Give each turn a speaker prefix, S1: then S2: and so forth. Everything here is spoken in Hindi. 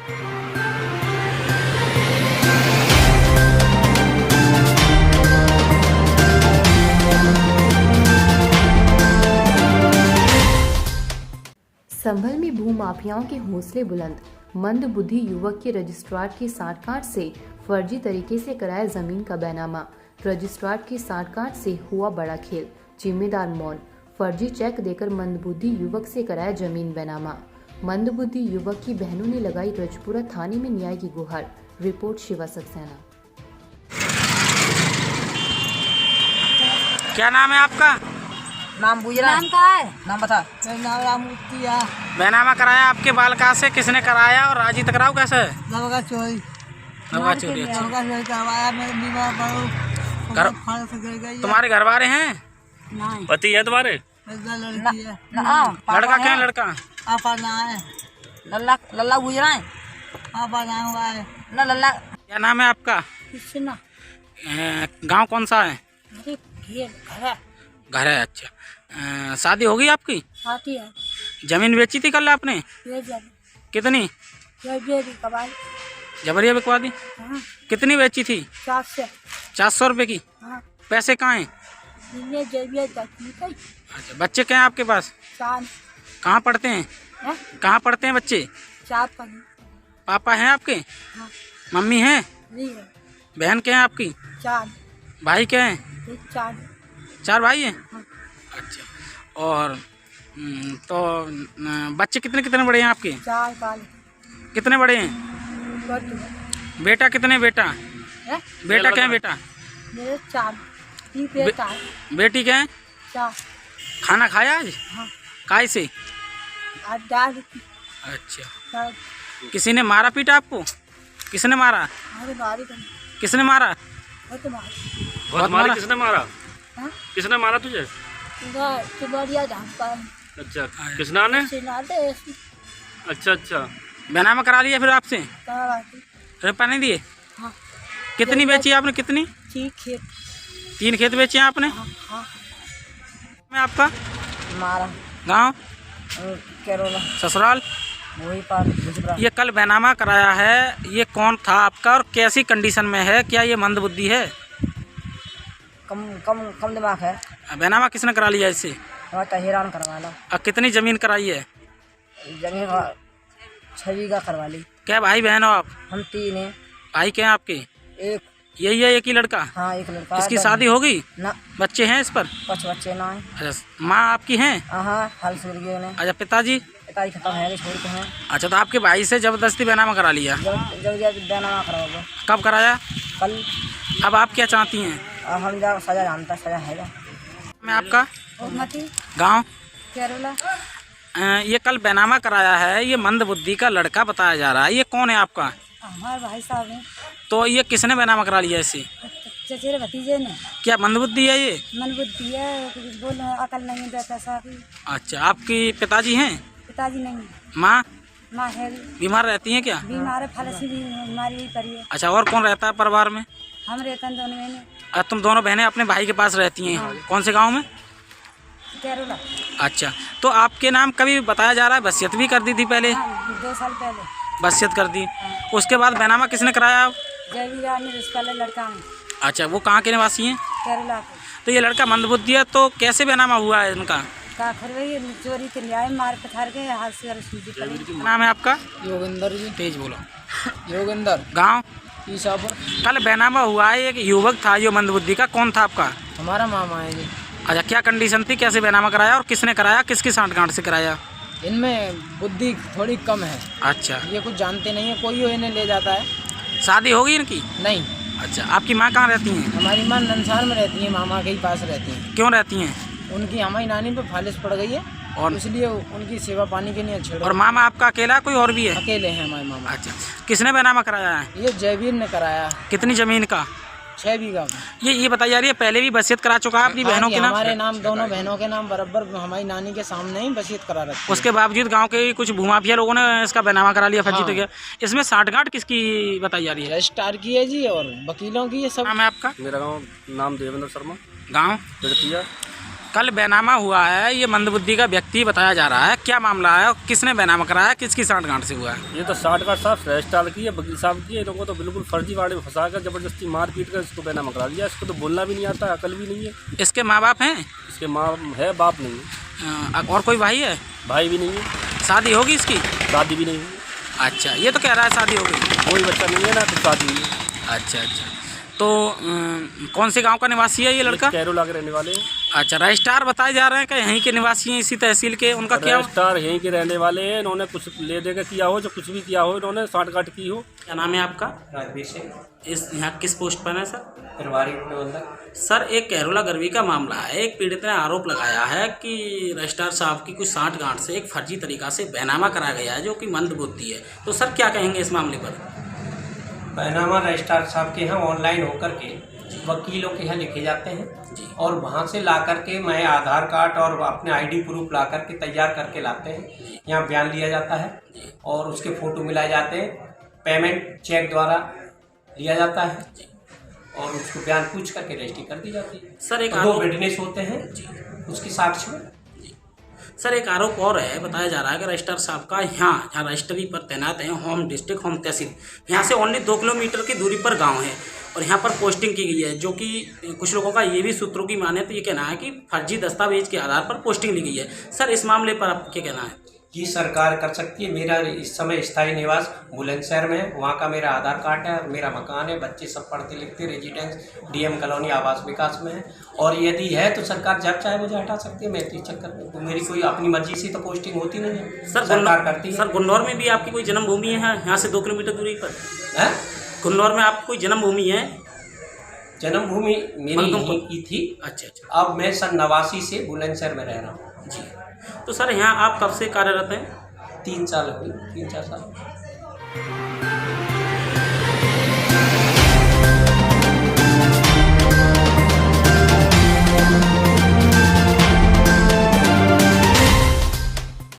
S1: संभल में भूमाफियाओं के हौसले बुलंद। मंद बुद्धि युवक के रजिस्ट्रार की सांठगांठ से फर्जी तरीके से कराया जमीन का बैनामा। रजिस्ट्रार की सांठगांठ से हुआ बड़ा खेल, जिम्मेदार मौन। फर्जी चेक देकर मंदबुद्धि युवक से कराया जमीन बैनामा। मंदबुद्धि युवक की बहनों ने लगाई रजपुरा थाने में न्याय की गुहार। रिपोर्ट शिवा सक्सेना।
S2: क्या नाम है आपका?
S3: नाम बुझरा।
S4: नाम का है?
S3: नाम बता।
S4: नाम रामूर्ति है।
S2: बैनामा कराया आपके बालका से, किसने कराया और राजी टकराव कैसे है?
S4: नवगा चोरी।
S2: नवगा चोरी। अच्छा,
S4: नवगा चोरी करवाया। मैं बीमार पड़ू।
S2: घर तुम्हारे घर वाले हैं?
S4: नहीं।
S2: पति है तुम्हारे?
S4: लड़की है।
S2: लड़का क्या है? लड़का
S4: आपा ना है।
S3: लल्ला बुझरा है।
S4: आपा ना हुआ है।
S3: ना लल्ला।
S2: क्या नाम है आपका?
S4: कृष्णा।
S2: गांव कौन सा है?
S4: घर
S2: घर है। अच्छा, शादी हो गई आपकी?
S4: आती है।
S2: जमीन बेची थी कल आपने? कितनी?
S4: कबाई।
S2: जबरिया बिकवा दी?
S4: हाँ।
S2: कितनी बेची थी?
S4: 400
S2: रुपए की।
S4: हाँ।
S2: पैसे कहाँ हैं? अच्छा, बच्चे क्या हैं आपके पास? कहाँ पढ़ते हैं? कहाँ पढ़ते हैं बच्चे? पापा हैं आपके?
S4: हाँ।
S2: मम्मी हैं? बहन क्या है आपकी?
S4: 4
S2: भाई क्या हैं? 4 भाई हैं?
S4: हाँ।
S2: अच्छा, और तो बच्चे कितने कितने बड़े हैं आपके?
S4: 4 साल।
S2: कितने बड़े हैं? बेटा कितने? बेटा बेटा क्या है? बेटा
S4: मेरे 4 बेटा है।
S2: बेटी क्या है?
S4: 4।
S2: खाना खाया आज?
S4: हाँ।
S2: काय से?
S4: आज दाल।
S2: अच्छा, किसी ने मारा पीटा आपको? किसने मारा? किसने मारा? बहुत मारा। किसने मारा?
S4: हाँ?
S2: किसने मारा तुझे? अच्छा, किसना ने? अच्छा अच्छा, बैनामा करा लिया फिर आपसे? रुपया नहीं दिए?
S4: हाँ।
S2: कितनी बेची आपने? कितनी? 3 खेत बेचे हैं आपने?
S4: हाँ।
S2: मैं आपका
S3: मारा
S2: गांव
S3: केरोला
S2: ससुराल
S3: वही पार बुझरा।
S2: ये कल बैनामा कराया है, ये कौन था आपका और कैसी कंडीशन में है? क्या ये मंदबुद्धि है?
S3: कम दिमाग है।
S2: बैनामा किसने करा लिया इससे?
S3: हैरान करवा ला।
S2: और कितनी जमीन कराई है?
S3: जमीन 6 बीघा करवा ली।
S2: क्या भाई बहन हो आप?
S3: हम 3 हैं।
S2: भाई क्या है आपके?
S3: एक
S2: यही है, एक ही लड़का?
S3: हाँ, एक लड़का।
S2: इसकी शादी हो गई?
S3: ना।
S2: बच्चे हैं इस पर?
S3: 5 बच्चे ना है।
S2: अच्छा, माँ आपकी हैं?
S3: हाँ, हाल सूर गए उन्हें।
S2: अच्छा, पिताजी?
S3: पिताजी खत्म है, छोड़ के हैं।
S2: अच्छा, तो आपके भाई से जबरदस्ती बैनामा करा लिया?
S3: जब बैनामा कराओगे।
S2: कब कराया?
S3: कल।
S2: अब आप क्या चाहती हैं?
S3: हम जा सजा जानता, सजा है।
S2: मैं आपका गांव
S4: केरला।
S2: ये कल बैनामा कराया है, ये मंदबुद्धि का लड़का बताया जा रहा है, ये कौन है आपका?
S4: हमारे भाई साहब हैं।
S2: तो ये किसने बैनामा करा लिया इससे?
S4: चचेरे भतीजे ने।
S2: क्या मंदबुद्धि है ये?
S4: मनबुद्धि है, बोल अकल नहीं है, पैसा भी।
S2: अच्छा, आपकी पिताजी हैं?
S4: पिताजी नहीं।
S2: माँ?
S4: माँ है।
S2: बीमार रहती हैं क्या?
S4: बीमार है, फालसी भी बीमारी भी पड़ी है।
S2: अच्छा, और कौन रहता है परिवार में?
S4: हम रहते हैं दोनों बहनें।
S2: तुम दोनों बहनें अपने भाई के पास रहती हैं?
S4: हाँ।
S2: कौन से गांव में?
S4: केरला।
S2: अच्छा, तो आपके नाम कभी बताया जा रहा है वसीयत भी कर दी थी पहले?
S4: हाँ, 2 साल पहले
S2: वसीयत कर दी। उसके बाद बैनामा किसने कराया?
S4: जयवीरा ने रिश्ता लड़का है।
S2: अच्छा, वो कहाँ के निवासी हैं?
S4: केरला के।
S2: तो ये लड़का मंदबुद्धि है, तो कैसे बैनामा हुआ है इनका?
S4: का वही चोरी के न्याय मार पथार के हाथ से सूजी पड़ी।
S2: नाम है आपका?
S3: योगेंद्र जी।
S2: तेज बोलो।
S3: योगेंद्र।
S2: गाँव?
S3: ईसापुर।
S2: कल बैनामा हुआ है, एक युवक था जो मंदबुद्धि का, कौन था आपका?
S3: हमारा मामा है जी।
S2: अच्छा, क्या कंडीशन थी, कैसे बैनामा कराया और किसने कराया, किसकी सांठगांठ से कराया?
S3: इनमें बुद्धि थोड़ी कम है।
S2: अच्छा,
S3: ये कुछ जानते नहीं है, कोई इन्हें ले जाता है।
S2: शादी होगी इनकी?
S3: नहीं।
S2: अच्छा, आपकी माँ कहाँ रहती हैं?
S3: हमारी माँ नंसार में रहती है, मामा के ही पास रहती हैं।
S2: क्यों रहती हैं?
S3: उनकी हमारी नानी पे फालिश पड़ गई है
S2: और
S3: इसलिए उनकी सेवा पानी के लिए छेड़।
S2: और मामा आपका अकेला, कोई और भी है?
S3: अकेले हैं हमारे मामा।
S2: अच्छा, किसने बैनामा कराया है?
S3: ये जयवीर ने कराया।
S2: कितनी जमीन का?
S3: 6 बीघा का।
S2: ये बताई जा रही है, पहले भी वसीयत करा चुका है अपनी बहनों के नाम?
S3: हमारे नाम, दोनों बहनों के नाम बराबर हमारी नानी के सामने ही वसीयत करा रखी है।
S2: उसके बावजूद गांव के कुछ भूमाफिया लोगों ने इसका बैनामा करा लिया, फर्जी
S3: हाँ।
S2: तो गया। इसमें सांठगांठ किसकी बताई जा रही है?
S3: रजिस्ट्रार की है जी और वकीलों की है सब।
S2: नाम है आपका?
S5: मेरा गाँव नाम देवेंद्र शर्मा,
S2: गाँव
S5: तिड़तिया।
S2: कल बैनामा हुआ है, ये मंदबुद्धि का व्यक्ति बताया जा रहा है, क्या मामला है और किसने बैनामा कराया, किसकी सांठगांठ से हुआ है?
S5: ये तो सांठगांठ साहब रजिस्ट्रार की है, वकील साहब की है। इनको तो बिल्कुल फर्जी वाड़े में फंसा कर जबरदस्ती मार पीट कर इसको बैनामा करा दिया। इसको तो बोलना भी नहीं आता, अकल भी नहीं है।
S2: इसके माँ बाप हैं?
S5: इसके माँ है, बाप नहीं है।
S2: और कोई भाई है?
S5: भाई भी नहीं है।
S2: शादी होगी इसकी?
S5: शादी भी नहीं हुई।
S2: अच्छा, ये तो कह रहा है शादी हो गई।
S5: कोई बच्चा नहीं है ना, तो शादी हुई है।
S2: अच्छा अच्छा, तो कौन से गांव का निवासी है ये लड़का?
S5: कैरोला के रहने वाले हैं।
S2: अच्छा, रजिस्ट्रार बताए जा रहे हैं कि यहीं के निवासी हैं, इसी तहसील के। उनका क्या?
S5: रजिस्ट्रार यहीं के रहने वाले हैं। इन्होंने कुछ ले दे के किया हो, जो कुछ भी किया हो, इन्होंने सांठगांठ की हो।
S2: क्या नाम है आपका?
S6: राजवीर सिंह,
S2: इस यहाँ किस पोस्ट पर है सर?
S6: प्रभारी प्रबंधक।
S2: सर, एक कैरोला गर्वी का मामला है। एक पीड़ित ने आरोप लगाया है कि रजिस्ट्रार साहब की कुछ सांठगांठ से एक फर्जी तरीका से बैनामा कराया गया है, जो कि मंदबुद्धि है। तो सर क्या कहेंगे इस मामले पर?
S6: बैनामा रजिस्ट्रार साहब के यहाँ ऑनलाइन होकर के वकीलों के यहाँ लिखे जाते हैं और वहाँ से ला करके मैं आधार कार्ड और अपने आईडी प्रूफ ला करके तैयार करके लाते हैं। यहाँ बयान लिया जाता है और उसके फ़ोटो मिलाए जाते हैं। पेमेंट चेक द्वारा लिया जाता है और उसको बयान पूछ करके रजिस्ट्री कर दी जाती है।
S2: सर, एक
S6: दो विटनेस होते हैं उसकी साक्ष्य में।
S2: सर, एक आरोप और है, बताया जा रहा है कि रजिस्ट्रार साहब का यहाँ रजिस्ट्री पर तैनात है होम डिस्ट्रिक्ट होम तहसील, यहाँ से ओनली 2 किलोमीटर की दूरी पर गांव है और यहाँ पर पोस्टिंग की गई है, जो कि कुछ लोगों का ये भी सूत्रों की माने तो ये कहना है कि फर्जी दस्तावेज के आधार पर पोस्टिंग ली गई है। सर, इस मामले पर आप क्या कहना है?
S6: जी, सरकार कर सकती है। मेरा इस समय स्थायी निवास बुलंदशहर में है, वहाँ का मेरा आधार कार्ड है, मेरा मकान है, बच्चे सब पढ़ते लिखते, रेजिडेंस डीएम कॉलोनी आवास विकास में है। और यदि है तो सरकार जब चाहे मुझे हटा सकती है। मैं इस चक्कर में तो मेरी कोई अपनी मर्जी से तो पोस्टिंग होती नहीं है,
S2: सर
S6: सरकार करती है।
S2: सर, गुन्नौर में भी आपकी कोई जन्मभूमि है यहाँ से 2 किलोमीटर दूरी पर?
S6: है
S2: गुन्नौर में आपकी कोई जन्मभूमि है?
S6: जन्मभूमि मेरी यहीं की थी।
S2: अच्छा अच्छा।
S6: अब मैं सन 89 से बुलंदशहर में रह रहा हूँ।
S2: जी, तो सर यहाँ आप कब से कार्यरत हैं?
S6: 3 साल हुई, 3-4 साल।